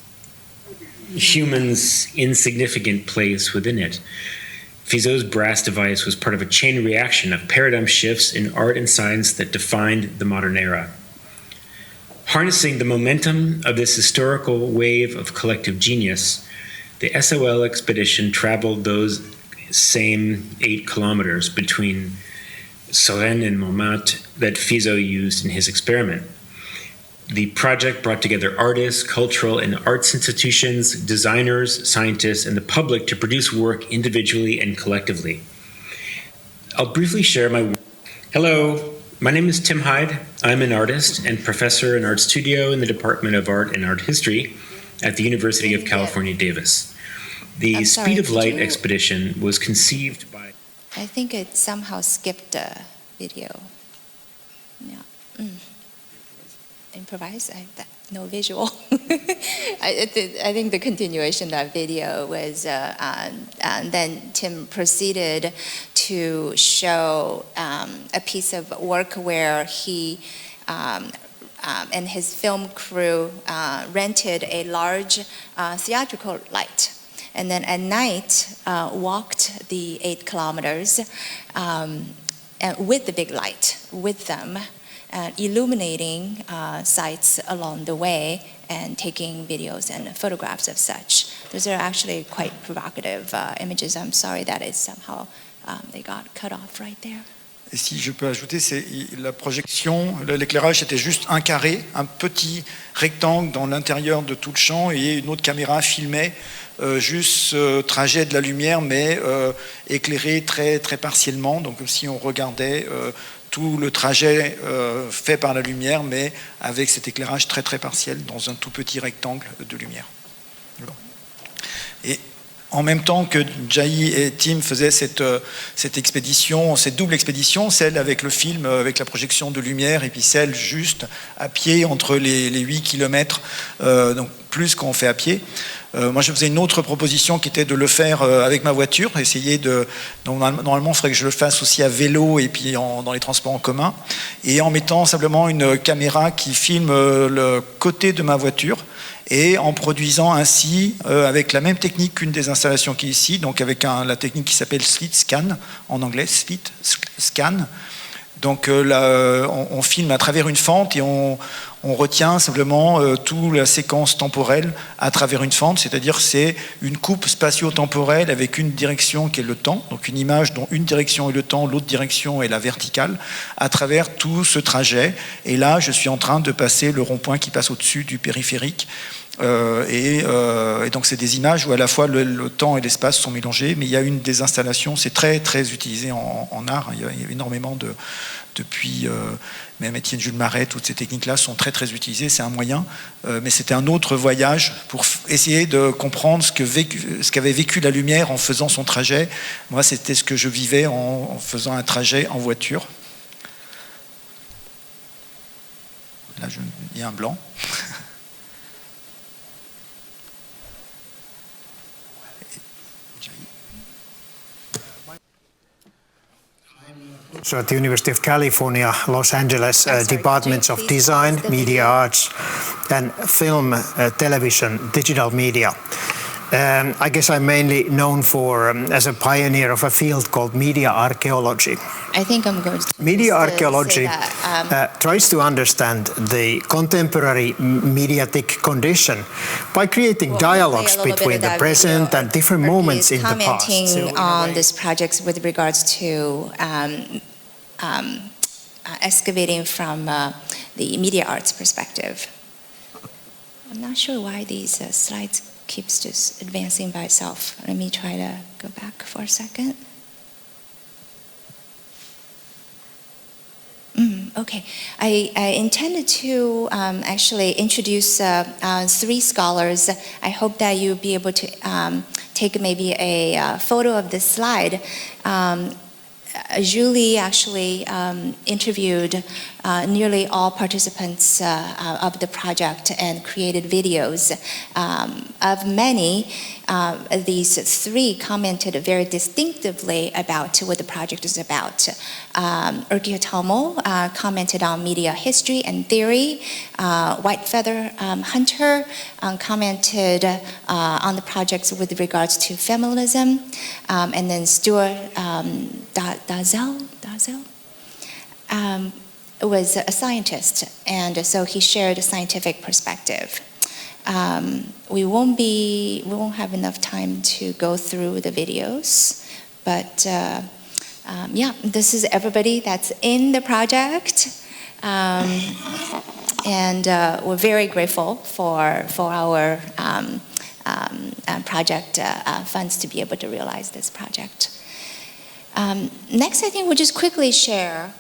humans' insignificant place within it. Fizeau's brass device was part of a chain reaction of paradigm shifts in art and science that defined the modern era. Harnessing the momentum of this historical wave of collective genius, the SOL expedition traveled those same 8 kilometers between Suresnes and Montmartre that Fizeau used in his experiment. The project brought together artists, cultural and arts institutions, designers, scientists, and the public to produce work individually and collectively. I'll briefly share my work. Hello, my name is Tim Hyde. I'm an artist and professor in art studio in the Department of Art and Art History at the University of California, Davis. The Speed of Light expedition was conceived by... I think it somehow skipped the video. Yeah. Improvise? No visual. I think the continuation of that video was, and then Tim proceeded to show a piece of work where he and his film crew rented a large theatrical light. And then at night, walked the 8 kilometers and with the big light with them, illuminating sites along the way and taking videos and photographs of such. Those are actually quite provocative images. I'm sorry that is somehow they got cut off right there. Et si je peux ajouter, c'est la projection, l'éclairage était juste un carré, un petit rectangle dans l'intérieur de tout le champ, et une autre caméra filmait juste ce trajet de la lumière, mais éclairé très, très partiellement, donc comme si on regardait tout le trajet fait par la lumière, mais avec cet éclairage très, très partiel dans un tout petit rectangle de lumière. Et en même temps que Jai et Tim faisaient cette expédition, cette double expédition, celle avec le film, avec la projection de lumière, et puis celle juste à pied entre les 8 km, donc plus qu'on fait à pied. Moi, je faisais une autre proposition qui était de le faire avec ma voiture, essayer de... Donc, normalement, il faudrait que je le fasse aussi à vélo et puis dans les transports en commun, et en mettant simplement une caméra qui filme le côté de ma voiture, et en produisant ainsi, avec la même technique qu'une des installations qui est ici, donc avec la technique qui s'appelle slit scan, en anglais, slit scan. Donc là, on filme à travers une fente et on retient simplement toute la séquence temporelle à travers une fente, c'est-à-dire c'est une coupe spatio-temporelle avec une direction qui est le temps, donc une image dont une direction est le temps, l'autre direction est la verticale, à travers tout ce trajet. Et là, je suis en train de passer le rond-point qui passe au-dessus du périphérique. Et donc c'est des images où à la fois le temps et l'espace sont mélangés, mais il y a une des installations, c'est très très utilisé en art, il y a énormément depuis même Étienne Jules Marais, toutes ces techniques-là sont très très utilisées, c'est un moyen, mais c'était un autre voyage pour essayer de comprendre ce qu'avait vécu la lumière en faisant son trajet. Moi, c'était ce que je vivais en faisant un trajet en voiture. Là, il y a un blanc. So at the University of California, Los Angeles, departments of design, media arts, and film, television, digital media. I guess I'm mainly known for as a pioneer of a field called media archaeology. I think I'm going to Media say archaeology that, tries to understand the contemporary mediatic condition by creating dialogues between the present and different moments in the past. Commenting on this project with regards to excavating from the media arts perspective. I'm not sure why these slides keeps just advancing by itself. Let me try to go back for a second. Okay, I intended to actually introduce 3 scholars. I hope that you'll be able to take maybe a photo of this slide. Julie actually interviewed nearly all participants of the project and created videos. Of many, these 3 commented very distinctively about what the project is about. Erkki Tomo commented on media history and theory. Whitefeather Hunter commented on the projects with regards to feminism. And then Stuart Dazel was a scientist, and so he shared a scientific perspective. We won't have enough time to go through the videos, but yeah, this is everybody that's in the project, and we're very grateful for our project funds to be able to realize this project. Next, I think we'll just quickly share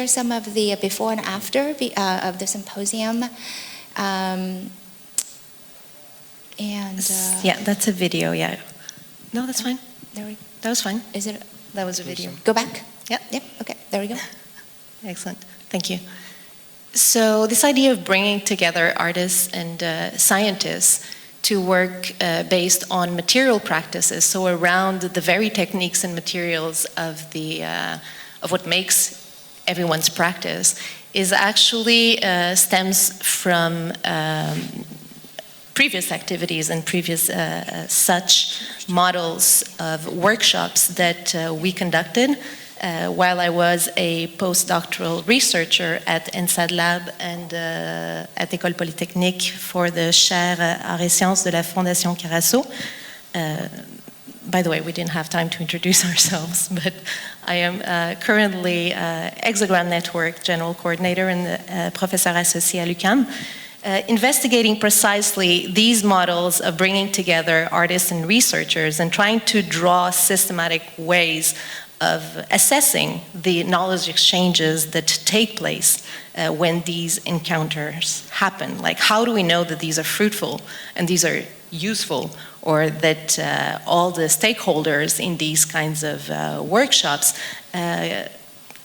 some of the before and after of the symposium. And yeah, that's a video. Yeah, no, that's fine. That was fine. Is it? That was a video. Go back. Yeah. Yep. Okay. There we go. Excellent. Thank you. So this idea of bringing together artists and scientists to work based on material practices, so around the very techniques and materials of what makes everyone's practice, is actually stems from previous activities and previous such models of workshops that we conducted while I was a postdoctoral researcher at ENSAD Lab and at École Polytechnique for the Chaire Arts et Sciences de la Fondation Carasso. By the way, we didn't have time to introduce ourselves, but I am currently Hexagram Network General Coordinator and Professor Associé à l'UQAM, investigating precisely these models of bringing together artists and researchers and trying to draw systematic ways of assessing the knowledge exchanges that take place when these encounters happen. Like, how do we know that these are fruitful and these are useful or that all the stakeholders in these kinds of workshops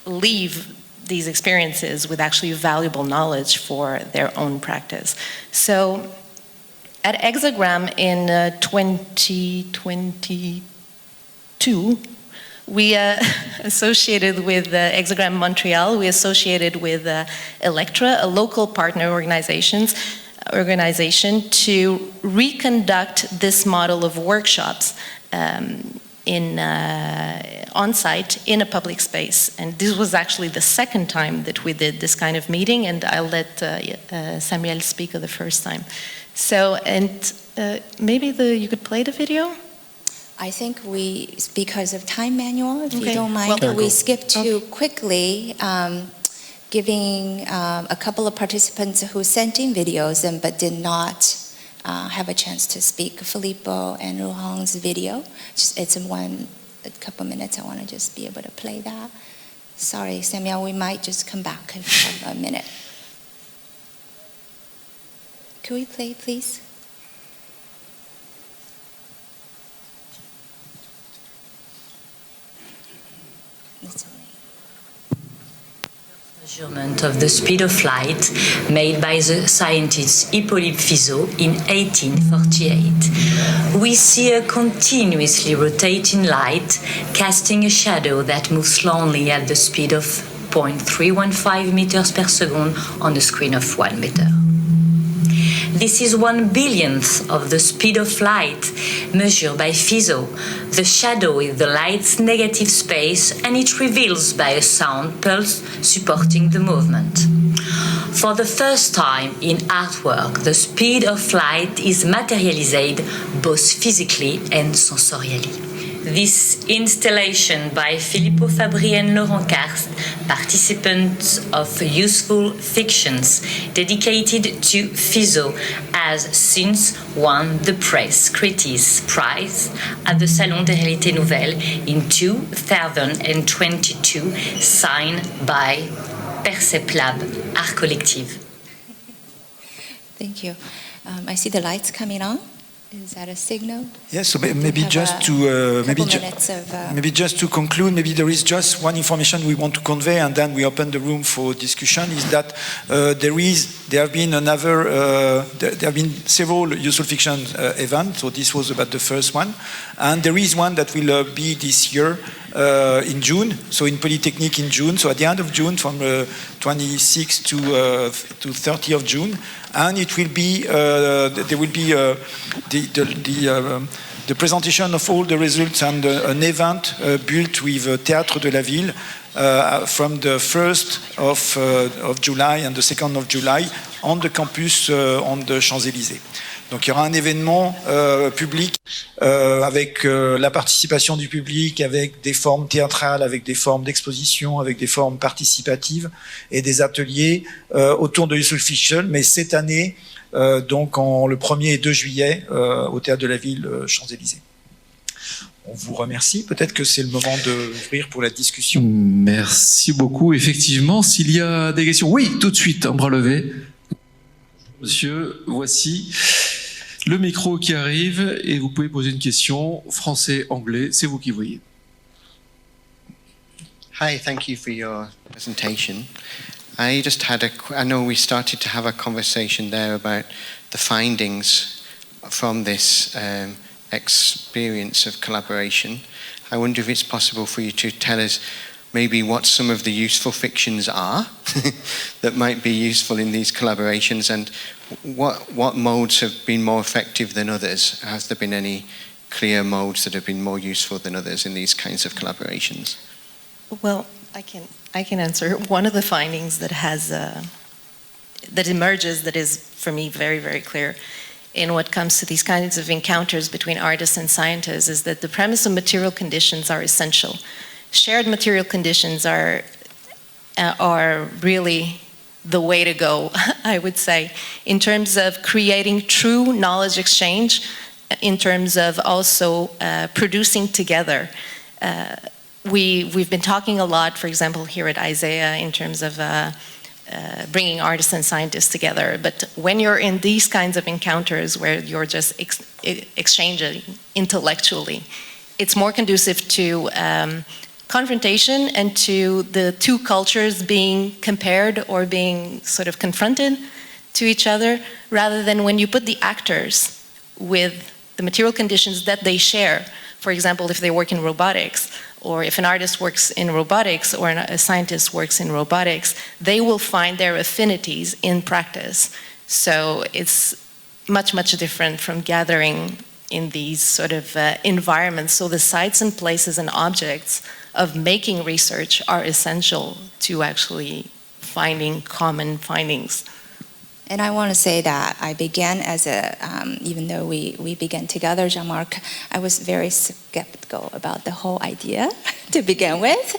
leave these experiences with actually valuable knowledge for their own practice. So at Hexagram in 2022, we associated with Hexagram Montreal, we associated with Electra, a local partner organization, to reconduct this model of workshops on-site in a public space. And this was actually the second time that we did this kind of meeting, and I'll let Samuel speak of the first time. So, and maybe you could play the video? I think because of time manual, if you don't mind, Well, we skip to quickly giving a couple of participants who sent in videos but did not have a chance to speak. Filippo and Ruhong's video. It's a couple minutes. I want to just be able to play that. Sorry, Samuel, we might just come back in a minute. Could we play, please? Measurement of the speed of light made by the scientist Hippolyte Fizeau in 1848. We see a continuously rotating light casting a shadow that moves slowly at the speed of 0.315 meters per second on a screen of 1 meter. This is 1/1000th of the speed of light measured by Fizeau. The shadow is the light's negative space, and it reveals by a sound pulse supporting the movement. For the first time in artwork, the speed of light is materialized both physically and sensorially. This installation by Filippo Fabri and Laurent Karst, participants of Useful Fictions, dedicated to Fizeau, has since won the Press Critics Prize at the Salon des Réalités Nouvelles in 2022, signed by Perceplab Art Collective. Thank you. I see the lights coming on. Is that a signal? Yes, so maybe just to maybe just to conclude, maybe there is just one information we want to convey, and then we open the room for discussion. Is that there have been several Useful Fiction events. So this was about the first one, and there is one that will be this year in June. So in Polytechnique in June. So at the end of June, from 26 to 30 of June. And it will be there will be the presentation of all the results and an event built with Théâtre de la Ville from the 1st of July and the 2nd of July on the campus on the Champs-Élysées. Donc il y aura un événement public avec la participation du public, avec des formes théâtrales, avec des formes d'exposition, avec des formes participatives et des ateliers autour de Useful Fiction. Mais cette année, donc le 1er et 2 juillet, au Théâtre de la Ville, Champs-Élysées. On vous remercie. Peut-être que c'est le moment d'ouvrir pour la discussion. Merci beaucoup. Effectivement, s'il y a des questions. Oui, tout de suite, un bras levé. Monsieur, voici le micro qui arrive et vous pouvez poser une question, français, anglais, c'est vous qui voyez. Hi, thank you for your presentation. I just had I know we started to have a conversation there about the findings from this experience of collaboration. I wonder if it's possible for you to tell us maybe what some of the useful fictions are that might be useful in these collaborations, and what modes have been more effective than others? Has there been any clear modes that have been more useful than others in these kinds of collaborations? Well, I can answer. One of the findings that emerges that is for me very, very clear in what comes to these kinds of encounters between artists and scientists is that the premise of material conditions are essential. Shared material conditions are really the way to go, I would say, in terms of creating true knowledge exchange, in terms of also producing together. We've been talking a lot, for example, here at ISEA, in terms of bringing artists and scientists together. But when you're in these kinds of encounters where you're just exchanging intellectually, it's more conducive to confrontation and to the two cultures being compared or being sort of confronted to each other, rather than when you put the actors with the material conditions that they share. For example, if they work in robotics, or if an artist works in robotics or a scientist works in robotics, they will find their affinities in practice. So it's much, much different from gathering in these sort of environments. So the sites and places and objects of making research are essential to actually finding common findings. And I want to say that I began as even though we began together, Jean-Marc, I was very skeptical about the whole idea to begin with.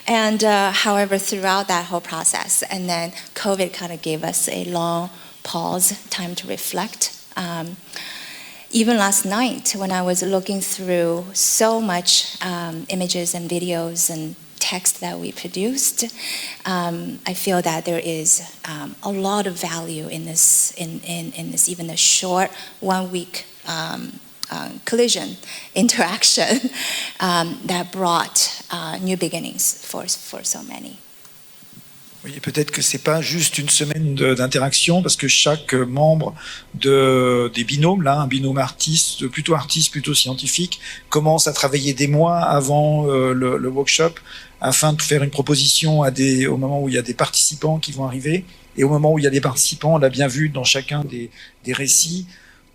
And however, throughout that whole process, and then COVID kind of gave us a long pause, time to reflect. Even last night, when I was looking through so much images and videos and text that we produced, I feel that there is a lot of value in this, in this even a short 1 week collision interaction that brought new beginnings for so many. Oui, peut-être que c'est pas juste une semaine d'interaction, parce que chaque membre des binômes, là, un binôme artiste, plutôt scientifique, commence à travailler des mois avant le workshop, afin de faire une proposition au moment où il y a des participants qui vont arriver. Et au moment où il y a des participants, on l'a bien vu dans chacun des récits,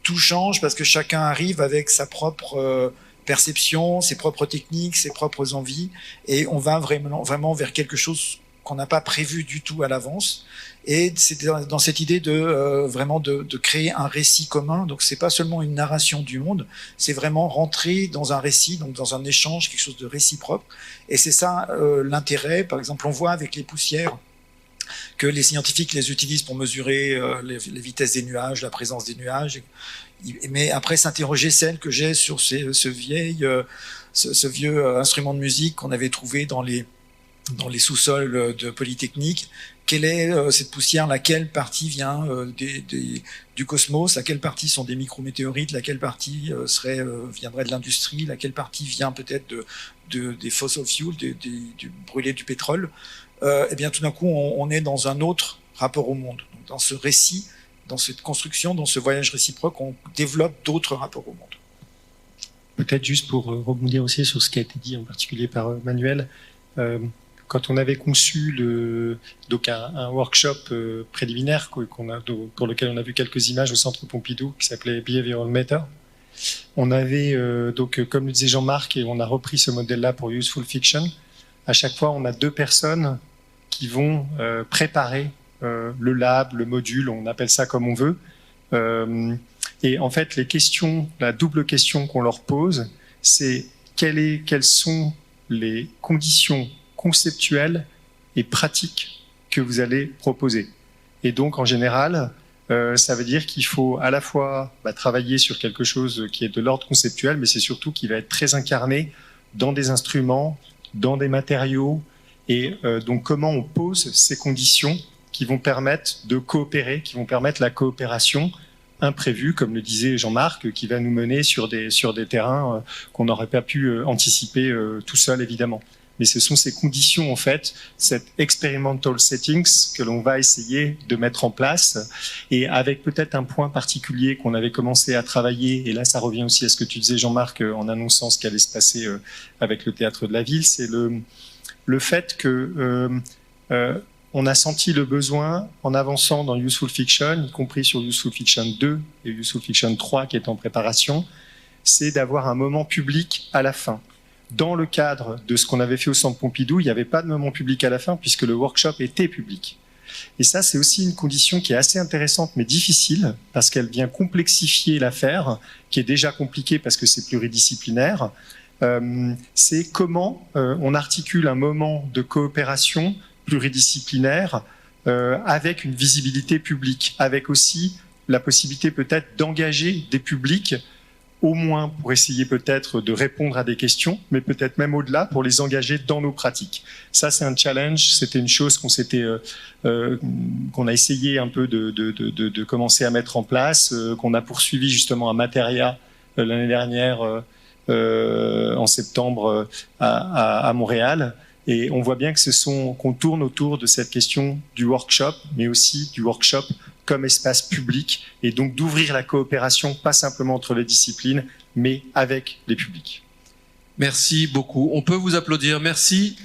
tout change parce que chacun arrive avec sa propre perception, ses propres techniques, ses propres envies, et on va vraiment vers quelque chose qu'on n'a pas prévu du tout à l'avance. Et c'est dans cette idée vraiment de créer un récit commun. Donc c'est pas seulement une narration du monde, c'est vraiment rentrer dans un récit, donc dans un échange, quelque chose de réciproque. Et c'est ça l'intérêt. Par exemple, on voit avec les poussières que les scientifiques les utilisent pour mesurer les vitesses des nuages, la présence des nuages. Mais après, s'interroger celle que j'ai sur ce vieux instrument de musique qu'on avait trouvé dans les sous-sols de Polytechnique. Quelle est cette poussière? Laquelle partie vient du cosmos? Laquelle partie sont des micrométéorites? Laquelle partie viendrait de l'industrie? Laquelle partie vient peut-être des fossil fuels, du brûlé du pétrole? Eh bien, tout d'un coup, on est dans un autre rapport au monde. Donc, dans ce récit, dans cette construction, dans ce voyage réciproque, on développe d'autres rapports au monde. Peut-être juste pour rebondir aussi sur ce qui a été dit en particulier par Manuel, quand on avait conçu un workshop préliminaire pour lequel on a vu quelques images au Centre Pompidou qui s'appelait Behavioral Matter, on avait comme le disait Jean-Marc, et on a repris ce modèle-là pour Useful Fiction. À chaque fois, on a 2 personnes qui vont préparer le lab, le module, on appelle ça comme on veut. Et en fait, la double question qu'on leur pose, c'est quelles sont les conditions conceptuelles et pratiques que vous allez proposer. Et donc, en général, ça veut dire qu'il faut à la fois travailler sur quelque chose qui est de l'ordre conceptuel, mais c'est surtout qui va être très incarné dans des instruments, dans des matériaux, et donc comment on pose ces conditions qui vont permettre de coopérer, qui vont permettre la coopération imprévue, comme le disait Jean-Marc, qui va nous mener sur des terrains qu'on n'aurait pas pu anticiper tout seul, évidemment. Mais ce sont ces conditions, en fait, cette experimental settings que l'on va essayer de mettre en place, et avec peut-être un point particulier qu'on avait commencé à travailler, et là ça revient aussi à ce que tu disais, Jean-Marc, en annonçant ce qui allait se passer avec le Théâtre de la Ville, c'est le fait que on a senti le besoin, en avançant dans Useful Fiction, y compris sur Useful Fiction 2 et Useful Fiction 3 qui est en préparation, c'est d'avoir un moment public à la fin. Dans le cadre de ce qu'on avait fait au Centre Pompidou, il n'y avait pas de moment public à la fin puisque le workshop était public. Et ça, c'est aussi une condition qui est assez intéressante mais difficile parce qu'elle vient complexifier l'affaire, qui est déjà compliquée parce que c'est pluridisciplinaire. C'est comment on articule un moment de coopération pluridisciplinaire avec une visibilité publique, avec aussi la possibilité peut-être d'engager des publics au moins pour essayer peut-être de répondre à des questions, mais peut-être même au-delà pour les engager dans nos pratiques. Ça, c'est un challenge, c'était une chose qu'on a essayé un peu de commencer à mettre en place, qu'on a poursuivi justement à Materia l'année dernière en septembre à Montréal. Et on voit bien que qu'on tourne autour de cette question du workshop, mais aussi du workshop comme espace public, et donc d'ouvrir la coopération, pas simplement entre les disciplines, mais avec les publics. Merci beaucoup. On peut vous applaudir. Merci.